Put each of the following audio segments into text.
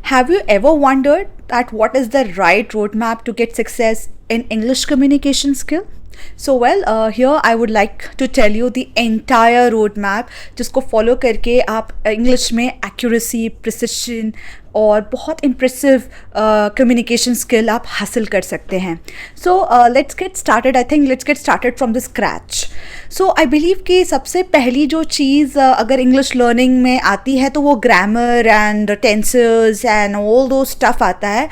Have you ever wondered that what is the right roadmap to get success in English communication skill? Here I would like to tell you the entire roadmap जिसको follow करके आप English में accuracy, precision और बहुत impressive communication skill आप हासिल कर सकते हैं. Let's get started. I think let's get started from the scratch. I believe कि सबसे पहली जो चीज़ अगर English learning में आती है तो वो grammar and tenses and all those stuff आता है.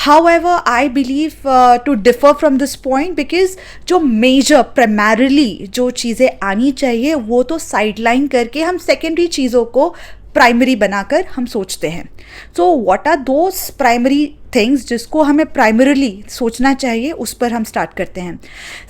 However, I believe to differ from this point because जो major primarily जो चीज़ें आनी चाहिए वो तो sideline करके हम secondary चीज़ों को प्राइमरी बनाकर हम सोचते हैं. So what are those primary things जिसको हमें प्राइमरीली सोचना चाहिए, उस पर हम स्टार्ट करते हैं.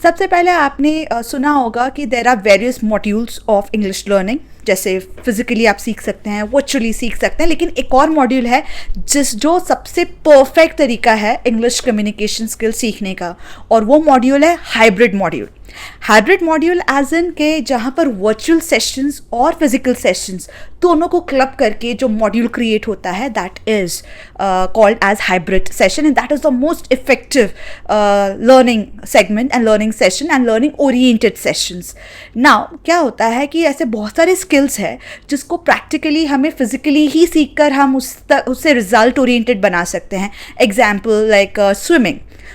सबसे पहले आपने सुना होगा कि there are various modules of English learning. जैसे फिजिकली आप सीख सकते हैं, वर्चुअली सीख सकते हैं, लेकिन एक और मॉड्यूल है जो सबसे परफेक्ट तरीका है इंग्लिश कम्युनिकेशन स्किल सीखने का, और वो मॉड्यूल है hybrid module. Hybrid module as in के जहाँ पर वर्चुअल सेशंस और फिजिकल सेशंस दोनों को क्लब करके जो मॉड्यूल क्रिएट होता है, that is called as hybrid session, and that is the most effective learning segment and learning session and learning oriented sessions. Now क्या होता है कि ऐसे बहुत सारे स्किल्स हैं जिसको प्रैक्टिकली हमें फिजिकली ही सीख कर हम उससे रिजल्ट ओरिएंटेड बना सकते हैं. एग्जाम्पल लाइक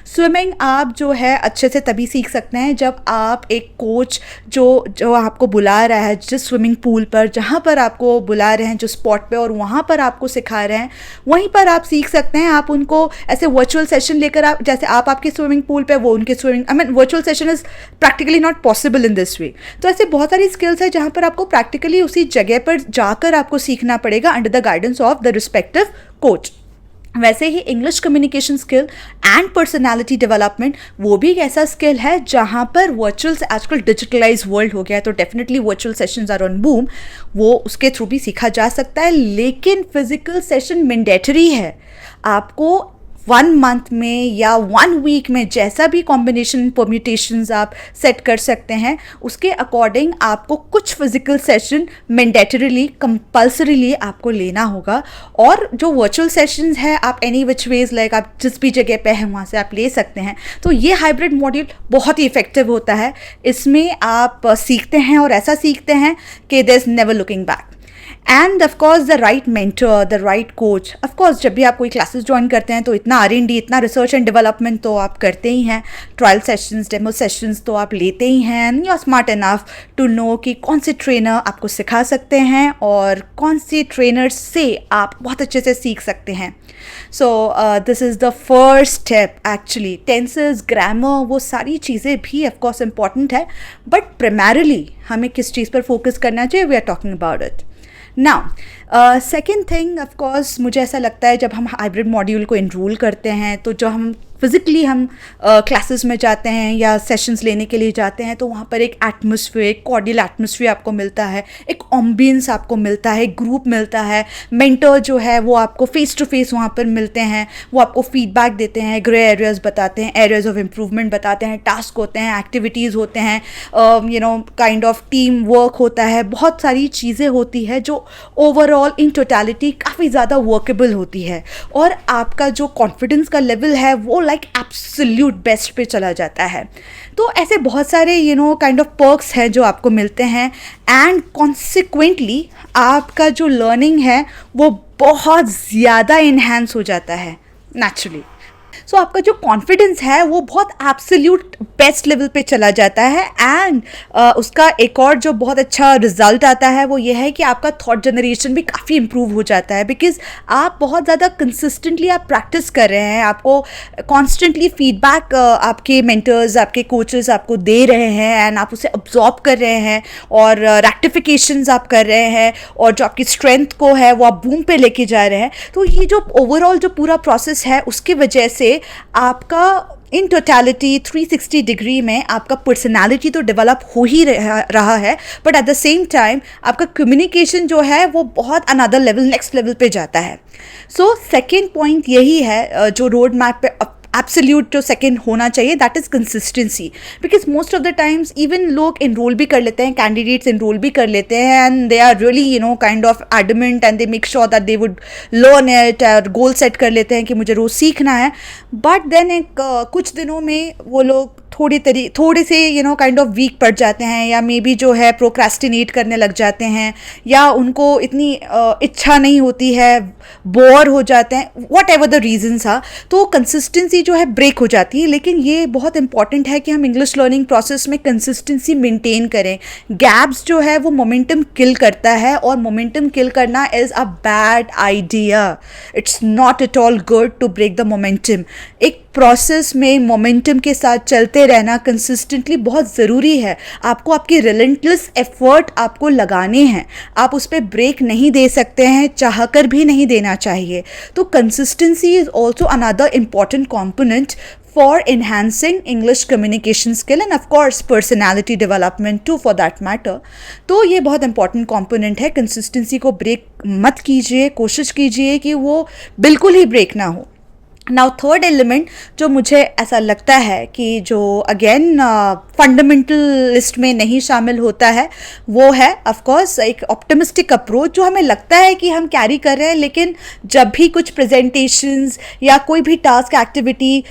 स्विमिंग आप जो है अच्छे से तभी सीख सकते हैं जब आप एक कोच जो आपको बुला रहा है जिस स्विमिंग पूल पर, जहाँ पर आपको बुला रहे हैं जो स्पॉट पे, और वहाँ पर आपको सिखा रहे हैं, वहीं पर आप सीख सकते हैं. आप उनको ऐसे वर्चुअल सेशन लेकर आप, जैसे आप आपके स्विमिंग पूल पे, वो उनके swimming, virtual session is practically not possible in this way. तो ऐसे बहुत सारी स्किल्स है जहाँ पर आपको प्रैक्टिकली उसी जगह पर जाकर आपको सीखना पड़ेगा under the guidance of the respective coach. वैसे ही English communication skill and personality development वो भी एक ऐसा स्किल है जहाँ पर वर्चुअल, आजकल डिजिटलाइज वर्ल्ड हो गया है तो definitely virtual sessions are on boom, वो उसके थ्रू भी सीखा जा सकता है. लेकिन फिजिकल सेशन मैंडेटरी है. आपको 1 मंथ में या 1 वीक में जैसा भी कॉम्बिनेशन परम्यूटेशंस आप सेट कर सकते हैं, उसके अकॉर्डिंग आपको कुछ फिजिकल सेशन मैंडेटरीली, कंपल्सरीली आपको लेना होगा. और जो वर्चुअल सेशंस है आप एनी विच वेज लाइक आप जिस भी जगह पे हैं वहाँ से आप ले सकते हैं. तो ये हाइब्रिड मॉड्यूल बहुत ही इफेक्टिव होता है. इसमें आप सीखते हैं और ऐसा सीखते हैं कि there is never looking back. And of course the right mentor, the right coach. Of course जब भी आप कोई क्लासेस ज्वाइन करते हैं तो इतना R&D, इतना रिसर्च एंड डेवलपमेंट तो आप करते ही हैं. ट्रायल सेशंस, डेमो सेशंस तो आप लेते ही हैं. And you are smart enough to know कि कौन से ट्रेनर आपको सिखा सकते हैं और कौन से ट्रेनर से आप बहुत अच्छे से सीख सकते हैं. So this is the first step actually. Tenses, grammar, वो सारी चीज़ें भी ऑफकोर्स इम्पॉर्टेंट है, बट प्राइमरीली हमें किस चीज़ पर फोकस करना चाहिए, we are talking about it. Now, second thing, of course, मुझे ऐसा लगता है जब हम हाइब्रिड मॉड्यूल को इनरोल करते हैं तो जो हम फिज़िकली हम क्लासेस में जाते हैं या सेशंस लेने के लिए जाते हैं तो वहाँ पर एक एटमॉस्फेयर, एक कॉर्डियल एटमॉस्फेयर आपको मिलता है, एक एम्बियंस आपको मिलता है, एक ग्रुप मिलता है. मेंटर जो है वो आपको फेस टू फेस वहाँ पर मिलते हैं, वो आपको फीडबैक देते हैं, ग्रे एरियाज़ बताते हैं, एरियाज़ ऑफ इम्प्रूवमेंट बताते हैं, टास्क होते हैं, एक्टिविटीज़ होते हैं, काइंड ऑफ टीम वर्क होता है. बहुत सारी चीज़ें होती है जो ओवरऑल इन टोटलिटी काफ़ी ज़्यादा वर्केबल होती है, और आपका जो कॉन्फिडेंस का लेवल है वो लाइक एब्सोल्यूट बेस्ट पे चला जाता है. तो ऐसे बहुत सारे काइंड ऑफ पर्क्स हैं जो आपको मिलते हैं, एंड कॉन्सिक्वेंटली आपका जो लर्निंग है वो बहुत ज़्यादा इन्हेंस हो जाता है नेचुरली. सो आपका जो कॉन्फिडेंस है वो बहुत एब्सोल्यूट बेस्ट लेवल पे चला जाता है. एंड उसका एक और जो बहुत अच्छा रिजल्ट आता है वो ये है कि आपका थॉट जनरेशन भी काफ़ी इम्प्रूव हो जाता है, बिकॉज आप बहुत ज़्यादा कंसिस्टेंटली आप प्रैक्टिस कर रहे हैं. आपको कॉन्स्टेंटली फीडबैक आपके मेंटर्स, आपके कोचेस आपको दे रहे हैं, एंड आप उसे अब्जॉर्ब कर रहे हैं और रेक्टिफिकेशंस आप कर रहे हैं, और जो आपकी स्ट्रेंथ को है वो आप बूम पे लेके जा रहे हैं. तो ये जो ओवरऑल जो पूरा प्रोसेस है उसकी वजह से आपका इन टोटलिटी 360 डिग्री में आपका पर्सनालिटी तो डेवलप हो ही रहा है, but at the same time आपका कम्युनिकेशन जो है वो बहुत अनदर लेवल, नेक्स्ट लेवल पे जाता है. सो सेकेंड पॉइंट यही है जो रोड मैप पे एब्सोल्यूट जो सेकेंड होना चाहिए, that is consistency. Because most of the times even लोग इनरोल भी कर लेते हैं, कैंडिडेट्स इनरोल भी कर लेते हैं, and they are really kind of adamant and they make sure that they would learn it, और गोल सेट कर लेते हैं कि मुझे रोज़ सीखना है. बट देन कुछ दिनों में वो लोग थोड़े से काइंड ऑफ वीक पड़ जाते हैं, या मे बी जो है प्रोक्रेस्टिनेट करने लग जाते हैं, या उनको इतनी इच्छा नहीं होती है, बोर हो जाते हैं, वॉट एवर द रीजन्स आ, तो कंसिस्टेंसी जो है ब्रेक हो जाती है. लेकिन ये बहुत इंपॉर्टेंट है कि हम इंग्लिश लर्निंग प्रोसेस में कंसिस्टेंसी मेंटेन करें. गैप्स जो है वो मोमेंटम किल करता है, और मोमेंटम किल करना is a bad idea. It's not at all good to break the momentum. एक प्रोसेस में मोमेंटम के साथ चलते रहना कंसिस्टेंटली बहुत ज़रूरी है. आपको आपकी रिलेंटलेस एफर्ट आपको लगाने हैं, आप उस पर ब्रेक नहीं दे सकते हैं, चाहकर भी नहीं देना चाहिए. तो consistency is also another important component for enhancing English communication skill and of course personality development too for that matter. तो ये बहुत important component है. consistency को break मत कीजिए, कोशिश कीजिए कि वो बिल्कुल ही break ना हो. नाउ थर्ड एलिमेंट जो मुझे ऐसा लगता है कि जो अगेन फंडामेंटल लिस्ट में नहीं शामिल होता है, वो है ऑफ कोर्स एक ऑप्टिमिस्टिक अप्रोच, जो हमें लगता है कि हम कैरी कर रहे हैं, लेकिन जब भी कुछ प्रेजेंटेशंस या कोई भी टास्क एक्टिविटी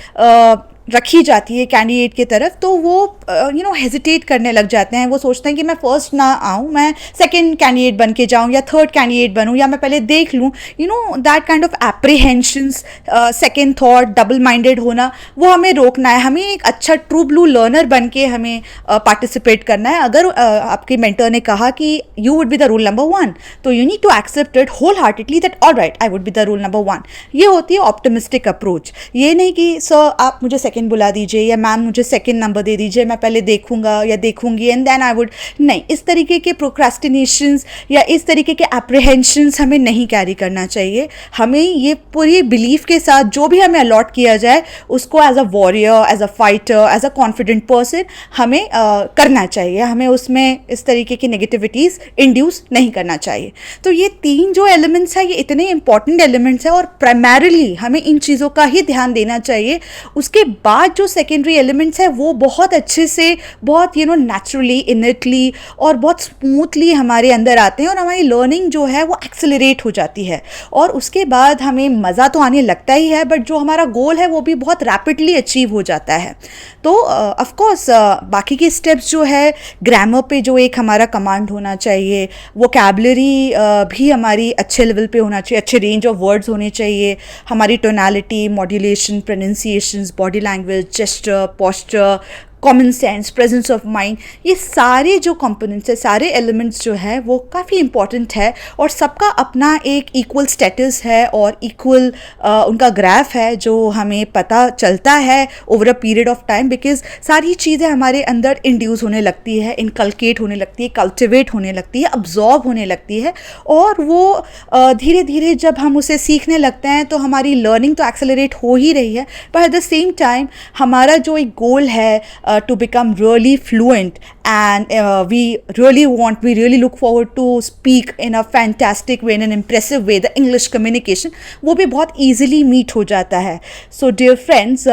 रखी जाती है कैंडिडेट की तरफ, तो वो हेजिटेट करने लग जाते हैं. वो सोचते हैं कि मैं फर्स्ट ना आऊँ, मैं सेकंड कैंडिडेट बन के जाऊँ या थर्ड कैंडिडेट बनूँ, या मैं पहले देख लूँ. That kind of apprehensions, second thought, double minded होना, वो हमें रोकना है. हमें एक अच्छा ट्रू ब्लू लर्नर बन के हमें पार्टिसिपेट करना है. अगर आपके मेंटर ने कहा कि you would be the rule number 1, तो you need to accept it wholeheartedly that all right, I would be the rule number 1. ये होती है ऑप्टिमिस्टिक अप्रोच. ये नहीं कि सर आप मुझे सेकंड बुला दीजिए, या मैम मुझे सेकंड नंबर दे दीजिए, मैं पहले देखूंगा या देखूंगी एंड देन आई वुड. नहीं, इस तरीके के प्रोक्रेस्टिनेशंस या इस तरीके के एप्रीहेंशंस हमें नहीं कैरी करना चाहिए. हमें ये पूरी बिलीफ के साथ जो भी हमें अलॉट किया जाए उसको as a warrior, as a fighter, as a confident person हमें करना चाहिए. हमें उसमें इस तरीके की नेगेटिविटीज़ इंड्यूस नहीं करना चाहिए. तो ये तीन जो एलिमेंट्स हैं, ये इतने इंपॉर्टेंट एलिमेंट्स हैं, और प्राइमरीली हमें इन चीज़ों का ही ध्यान देना चाहिए. उसके बाद जो सेकेंडरी एलिमेंट्स है वो बहुत अच्छे से, बहुत नेचुरली, इनेटली और बहुत स्मूथली हमारे अंदर आते हैं, और हमारी लर्निंग जो है वो एक्सेलरेट हो जाती है. और उसके बाद हमें मज़ा तो आने लगता ही है, बट जो हमारा गोल है वो भी बहुत रैपिडली अचीव हो जाता है. तो ऑफ कोर्स बाकी के स्टेप्स जो है, ग्रामर पे जो एक हमारा कमांड होना चाहिए, वोकैबुलरी भी हमारी अच्छे लेवल पे होना चाहिए, अच्छे रेंज ऑफ वर्ड्स होने चाहिए, हमारी tonality, modulation, pronunciations, body language, gesture, posture, common sense, presence of mind, ये सारे जो कंपोनेंट्स है, सारे एलिमेंट्स जो है वो काफ़ी इंपॉर्टेंट है, और सबका अपना एक इक्वल स्टेटस है और इक्वल उनका ग्राफ है जो हमें पता चलता है over a period of time. Because सारी चीज़ें हमारे अंदर इंड्यूस होने लगती है, इनकलकेट होने लगती है, कल्टिवेट होने लगती है, अब्जॉर्ब होने लगती है, और वो धीरे धीरे जब हम उसे सीखने लगते हैं तो हमारी लर्निंग तो एक्सेलरेट हो ही रही है, पर एट द सेम टाइम हमारा जो एक गोल है to become really fluent, and we really look forward to speak in a fantastic way, in an impressive way, the English communication, वो भी बहुत easily meet हो जाता है. So dear friends,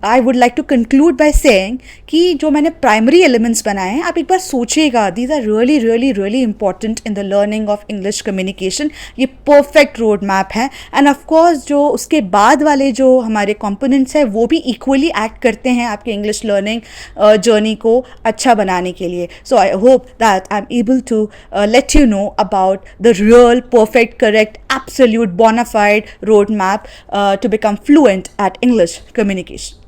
I would like to conclude by saying कि जो मैंने primary elements बनाए हैं, आप एक बार सोचिएगा, these are really important in the learning of English communication. ये perfect road map है, and of course जो उसके बाद वाले जो हमारे components हैं वो भी equally act करते हैं आपके English learning जर्नी को अच्छा बनाने के लिए. So I hope that I am able to let you know about the real, perfect, correct, absolute, bonafide road map to become fluent at English communication.